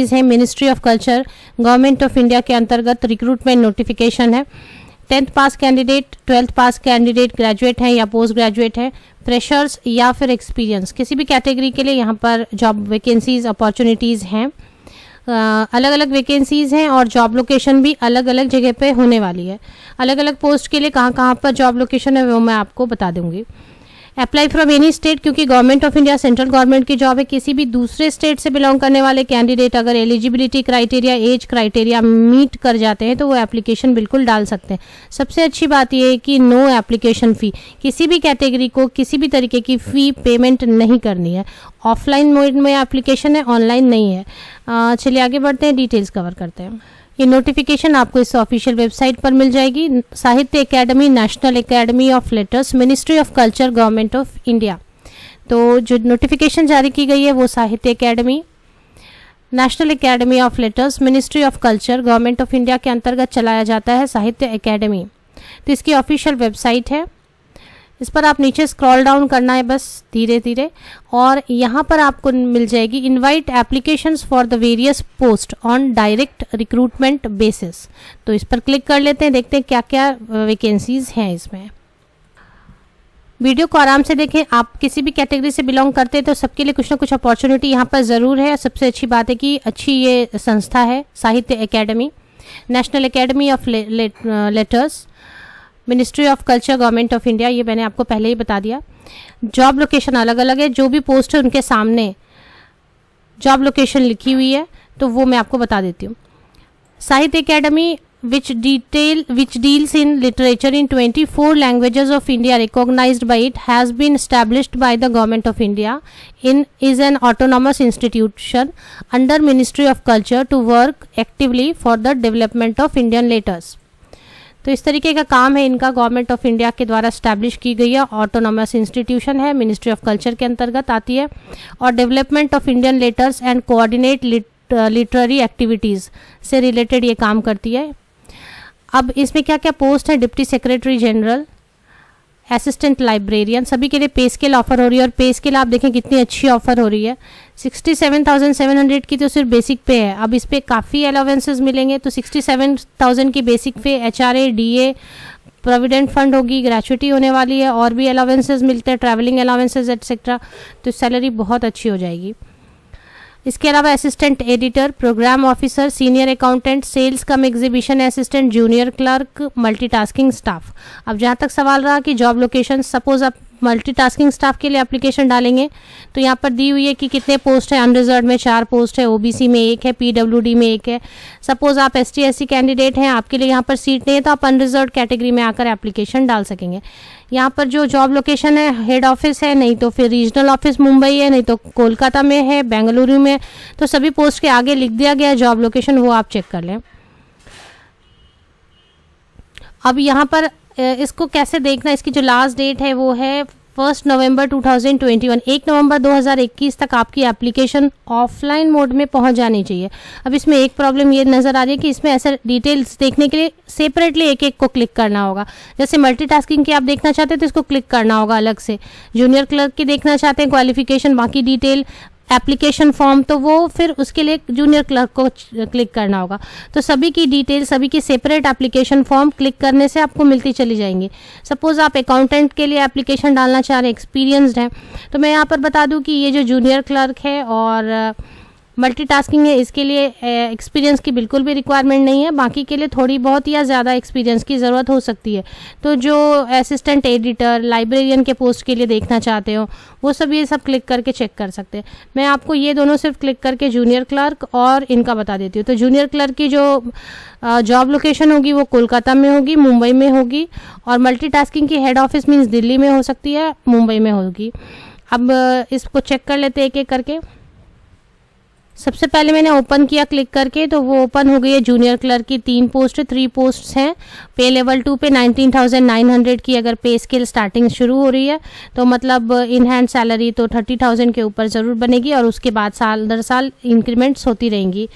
है ministry of culture government of India के अंतर्गत रिक्रूटमेंट नोटिफिकेशन है। 10th पास कैंडिडेट, 12th पास कैंडिडेट, ग्रेजुएट हैं या पोस्ट ग्रेजुएट हैं, फ्रेशर्स या फिर एक्सपीरियंस, किसी भी कैटेगरी के लिए यहाँ पर जॉब वैकेंसीज अपॉर्चुनिटीज़ हैं। अलग अलग वैकेंसीज़ हैं और जॉब लोकेशन भी अलग अलग जगह पे होने वाली है। अलग अलग पोस्ट के लिए कहाँ कहाँ पर जॉब लोकेशन है वो मैं आपको बता दूंगी। अप्लाई फ्रॉम एनी स्टेट, क्योंकि government of India central government की जॉब है। किसी भी दूसरे स्टेट से बिलोंग करने वाले कैंडिडेट अगर eligibility criteria, age criteria meet कर जाते हैं तो वो एप्लीकेशन बिल्कुल डाल सकते हैं। सबसे अच्छी बात यह है कि नो एप्लीकेशन फ़ी, किसी भी कैटेगरी को किसी भी तरीके की फ़ी पेमेंट नहीं करनी है। ऑफलाइन मोड में एप्लीकेशन है, ऑनलाइन नहीं है। चलिए आगे बढ़ते हैं, डिटेल्स कवर करते हैं। ये नोटिफिकेशन आपको इस ऑफिशियल वेबसाइट पर मिल जाएगी, साहित्य academy, national academy of letters, ministry of culture, government of India. तो जो नोटिफिकेशन जारी की गई है वो साहित्य academy, national academy of letters, ministry of culture, government of India के अंतर्गत चलाया जाता है साहित्य एकेडमी। तो इसकी ऑफिशियल वेबसाइट है, इस पर आप नीचे स्क्रॉल डाउन करना है बस धीरे धीरे, और यहाँ पर आपको मिल जाएगी invite applications for the various post on direct recruitment basis. तो इस पर क्लिक कर लेते हैं, देखते हैं क्या क्या वैकेंसीज हैं इसमें। वीडियो को आराम से देखें, आप किसी भी कैटेगरी से बिलोंग करते हैं तो सबके लिए कुछ ना कुछ अपॉर्चुनिटी यहाँ पर ज़रूर है। सबसे अच्छी बात है कि अच्छी ये संस्था है साहित्य academy, national academy of letters, ministry of culture, government of India, ये मैंने आपको पहले ही बता दिया। जॉब लोकेशन अलग अलग है, जो भी पोस्ट है उनके सामने जॉब लोकेशन लिखी हुई है तो वो मैं आपको बता देती हूँ। साहित्य academy which deals in literature in 24 languages of India recognized by it, has been established by the government of India is an autonomous institution under Ministry of Culture to work actively for the development of Indian letters। तो इस तरीके का काम है इनका, government of India के द्वारा establish की गई है, ऑटोनॉमस इंस्टीट्यूशन है, मिनिस्ट्री ऑफ कल्चर के अंतर्गत आती है, और development of Indian letters and coordinate literary activities से रिलेटेड ये काम करती है। अब इसमें क्या क्या पोस्ट है, deputy secretary general, assistant librarian, सभी के लिए पे स्केल ऑफर हो रही है। और पे स्केल आप देखें कितनी अच्छी ऑफर हो रही है, 67,700 की तो सिर्फ बेसिक पे है। अब इस पर काफ़ी अलाउंसेस मिलेंगे, तो 67,000 की basic pay, HRA, DA, provident fund होगी, ग्रेचुइटी होने वाली है, और भी अलाउंसेस मिलते हैं, ट्रैवलिंग अलाउंसेस एटसेट्रा, तो सैलरी बहुत अच्छी हो जाएगी। इसके अलावा assistant editor, programme officer, senior accountant, sales cum exhibition assistant, junior clerk, multitasking staff. अब जहाँ तक सवाल रहा कि जॉब लोकेशन, सपोज आप मल्टीटास्किंग स्टाफ के लिए एप्लीकेशन डालेंगे तो यहाँ पर दी हुई है कि कितने पोस्ट है। अनरिजर्व में 4 पोस्ट है, OBC में 1 है, PWD में 1 है। सपोज आप ST SC कैंडिडेट हैं, आपके लिए यहाँ पर सीट नहीं है, तो आप अनरिजर्व कैटेगरी में आकर एप्लीकेशन डाल सकेंगे। यहाँ पर जो जॉब लोकेशन है, हेड ऑफिस है, नहीं तो फिर रीजनल ऑफिस मुंबई है, नहीं तो कोलकाता में है, बेंगलुरु में, तो सभी पोस्ट के आगे लिख दिया गया है जॉब लोकेशन, वो आप चेक कर लें। अब यहाँ पर इसको कैसे देखना, इसकी जो लास्ट डेट है वो है 1 नवंबर 2021, 1 नवंबर 2021 तक आपकी एप्लीकेशन ऑफलाइन मोड में पहुंच जानी चाहिए। अब इसमें एक प्रॉब्लम ये नज़र आ रही है कि इसमें ऐसे डिटेल्स देखने के लिए सेपरेटली एक एक को क्लिक करना होगा। जैसे मल्टीटास्किंग की आप देखना चाहते हैं तो इसको क्लिक करना होगा अलग से, जूनियर क्लर्क की देखना चाहते हैं क्वालिफिकेशन, बाकी डिटेल, एप्लीकेशन फॉर्म, तो वो फिर उसके लिए जूनियर क्लर्क को क्लिक करना होगा। तो सभी की डिटेल, सभी की सेपरेट एप्लीकेशन फॉर्म क्लिक करने से आपको मिलती चली जाएंगी। सपोज आप अकाउंटेंट के लिए एप्लीकेशन डालना चाह रहे हैं, एक्सपीरियंस्ड हैं, तो मैं यहाँ पर बता दूँ कि ये जो जूनियर क्लर्क है और मल्टीटास्किंग है, इसके लिए एक्सपीरियंस की बिल्कुल भी रिक्वायरमेंट नहीं है, बाकी के लिए थोड़ी बहुत या ज़्यादा एक्सपीरियंस की ज़रूरत हो सकती है। तो जो असिस्टेंट एडिटर, लाइब्रेरियन के पोस्ट के लिए देखना चाहते हो वो सब ये सब क्लिक करके चेक कर सकते हैं। मैं आपको ये दोनों सिर्फ क्लिक करके जूनियर क्लर्क और इनका बता देती हूँ। तो जूनियर क्लर्क की जो जॉब लोकेशन होगी वो कोलकाता में होगी, मुंबई में होगी, और मल्टीटास्किंग की हेड ऑफिस मीन्स दिल्ली में हो सकती है, मुंबई में होगी। अब इसको चेक कर लेते हैं एक एक करके। सबसे पहले मैंने ओपन किया क्लिक करके, तो वो ओपन हो गई है। जूनियर क्लर्क की 3 पोस्ट हैं। पे लेवल 2 पे 19,900 की अगर पे स्केल स्टार्टिंग शुरू हो रही है तो मतलब इन हैंड सैलरी तो 30,000 के ऊपर ज़रूर बनेगी, और उसके बाद साल दर साल इंक्रीमेंट्स होती रहेंगी।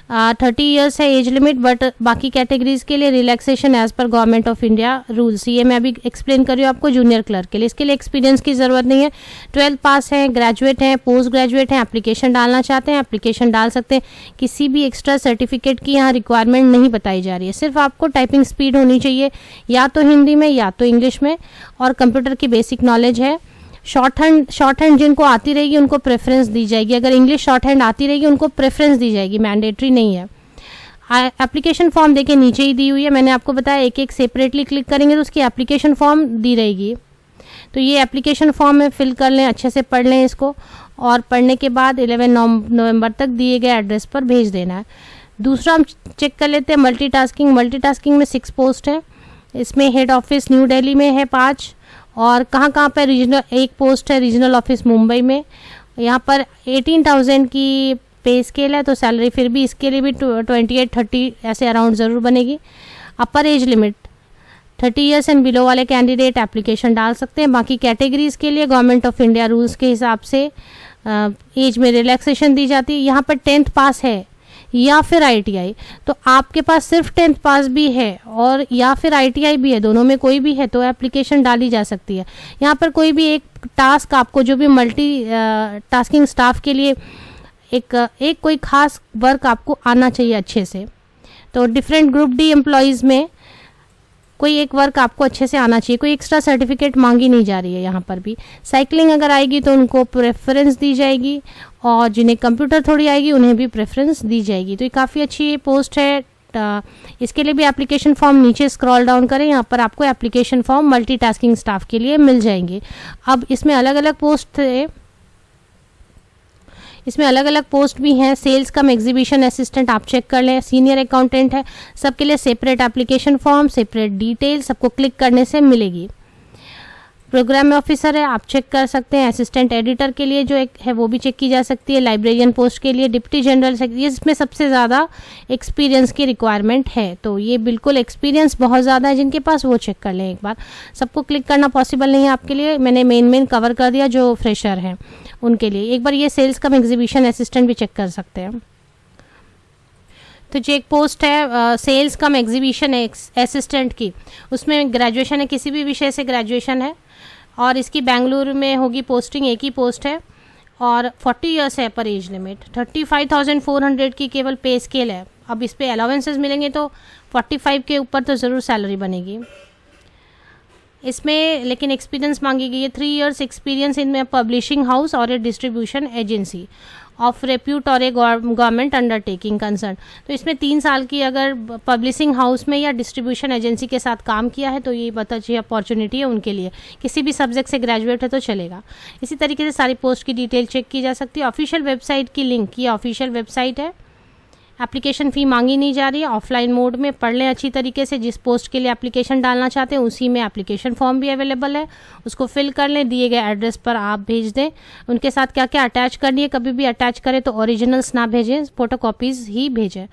30 ईयर्स है एज लिमिट, बट बाकी कैटेगरीज के लिए relaxation as per government of India rules. ये मैं अभी एक्सप्लेन कर रही हूँ आपको जूनियर क्लर्क के लिए। इसके लिए एक्सपीरियंस की ज़रूरत नहीं है, 12th पास है, ग्रेजुएट हैं, पोस्ट ग्रेजुएट हैं, एप्लीकेशन डालना चाहते हैं, एप्लीकेशन डाल सकते हैं। किसी भी एक्स्ट्रा सर्टिफिकेट की यहाँ रिक्वायरमेंट नहीं बताई जा रही है, सिर्फ आपको टाइपिंग स्पीड होनी चाहिए, या तो हिंदी में या तो इंग्लिश में, और कंप्यूटर की बेसिक नॉलेज है। शॉर्ट हैंड जिनको आती रहेगी उनको प्रेफरेंस दी जाएगी, अगर इंग्लिश शॉर्ट हैंड आती रहेगी उनको प्रेफरेंस दी जाएगी, मैंडेटरी नहीं है। एप्लीकेशन फॉर्म देखिए नीचे ही दी हुई है, मैंने आपको बताया एक एक सेपरेटली क्लिक करेंगे तो उसकी एप्लीकेशन फॉर्म दी रहेगी। तो ये एप्लीकेशन फॉर्म में फिल कर लें, अच्छे से पढ़ लें इसको, और पढ़ने के बाद 11 नवंबर तक दिए गए एड्रेस पर भेज देना है। दूसरा हम चेक कर लेते हैं मल्टीटास्किंग में 6 पोस्ट है। इसमें हेड ऑफिस न्यू दिल्ली में है 5, और कहाँ पर रीजनल, एक पोस्ट है रीजनल ऑफिस मुंबई में। यहाँ पर 18,000 की पे स्केल है, तो सैलरी फिर भी इसके लिए भी 28-30 ऐसे अराउंड ज़रूर बनेगी। अपर age limit 30 years and below वाले कैंडिडेट एप्लीकेशन डाल सकते हैं। बाकी कैटेगरीज़ के लिए गवर्नमेंट ऑफ इंडिया रूल्स के हिसाब से एज में रिलैक्सेशन दी जाती है। यहाँ पर 10th पास है या फिर ITI, तो आपके पास सिर्फ 10th पास भी है और या फिर ITI भी है, दोनों में कोई भी है तो एप्लीकेशन डाली जा सकती है। यहाँ पर कोई भी एक टास्क आपको, जो भी मल्टी टास्किंग स्टाफ के लिए एक कोई खास वर्क आपको आना चाहिए अच्छे से। तो डिफरेंट ग्रुप डी एम्प्लॉयज़ में कोई एक वर्क आपको अच्छे से आना चाहिए, कोई एक्स्ट्रा सर्टिफिकेट मांगी नहीं जा रही है यहाँ पर भी। साइकिलिंग अगर आएगी तो उनको प्रेफरेंस दी जाएगी, और जिन्हें कंप्यूटर थोड़ी आएगी उन्हें भी प्रेफरेंस दी जाएगी। तो ये काफ़ी अच्छी पोस्ट है। इसके लिए भी एप्लीकेशन फॉर्म नीचे स्क्रॉल डाउन करें, यहाँ पर आपको एप्लीकेशन फॉर्म मल्टीटास्किंग स्टाफ के लिए मिल जाएंगे। अब इसमें अलग अलग पोस्ट थे, इसमें अलग अलग पोस्ट भी हैं। सेल्स कम एग्जीबिशन असिस्टेंट आप चेक कर लें, सीनियर अकाउंटेंट है, सबके लिए separate application form, separate detail सबको क्लिक करने से मिलेगी। प्रोग्राम ऑफिसर है, आप चेक कर सकते हैं। असिस्टेंट एडिटर के लिए जो एक है वो भी चेक की जा सकती है। लाइब्रेरियन पोस्ट के लिए डिप्टी जनरल सेक्रेटरी, इसमें सबसे ज़्यादा एक्सपीरियंस की रिक्वायरमेंट है, तो ये बिल्कुल एक्सपीरियंस बहुत ज़्यादा है जिनके पास, वो चेक कर लें एक बार। सबको क्लिक करना पॉसिबल नहीं है आपके लिए, मैंने मेन कवर कर दिया जो फ्रेशर हैं उनके लिए। एक बार ये सेल्स कम एग्जीबिशन असिस्टेंट भी चेक कर सकते हैं। तो जो एक पोस्ट है सेल्स कम एग्जीबिशन असिस्टेंट की, उसमें ग्रेजुएशन है, किसी भी विषय से ग्रेजुएशन है, और इसकी बेंगलुरु में होगी पोस्टिंग, एक ही पोस्ट है, और 40 ईयर्स है पर एज लिमिट। 35,400 की केवल पे स्केल है। अब इस पे अलाउंसेस मिलेंगे तो 45 के ऊपर तो ज़रूर सैलरी बनेगी इसमें, लेकिन एक्सपीरियंस मांगी गई है 3 years experience in publishing house और ए डिस्ट्रीब्यूशन एजेंसी ऑफ रेप्यूट और ए गवर्नमेंट अंडरटेकिंग कंसर्न। तो इसमें 3 साल की अगर पब्लिशिंग हाउस में या डिस्ट्रीब्यूशन एजेंसी के साथ काम किया है तो ये बहुत अच्छी अपॉर्चुनिटी है उनके लिए। किसी भी सब्जेक्ट से ग्रेजुएट है तो चलेगा। इसी तरीके से सारी पोस्ट की डिटेल चेक की जा सकती है। ऑफिशियल वेबसाइट की लिंक, ये ऑफिशियल वेबसाइट है। एप्लीकेशन फ़ी मांगी नहीं जा रही है। ऑफलाइन मोड में पढ़ लें अच्छी तरीके से। जिस पोस्ट के लिए एप्लीकेशन डालना चाहते हैं उसी में एप्लीकेशन फॉर्म भी अवेलेबल है, उसको फिल कर लें, दिए गए एड्रेस पर आप भेज दें। उनके साथ क्या क्या अटैच करनी है, कभी भी अटैच करें तो ओरिजिनल्स ना भेजें, फोटोकॉपीज़ ही भेजें।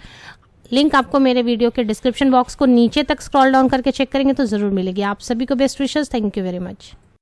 लिंक आपको मेरे वीडियो के डिस्क्रिप्शन बॉक्स को नीचे तक स्क्रॉल डाउन करके चेक करेंगे तो ज़रूर मिलेगी। आप सभी को best wishes. Thank you very much.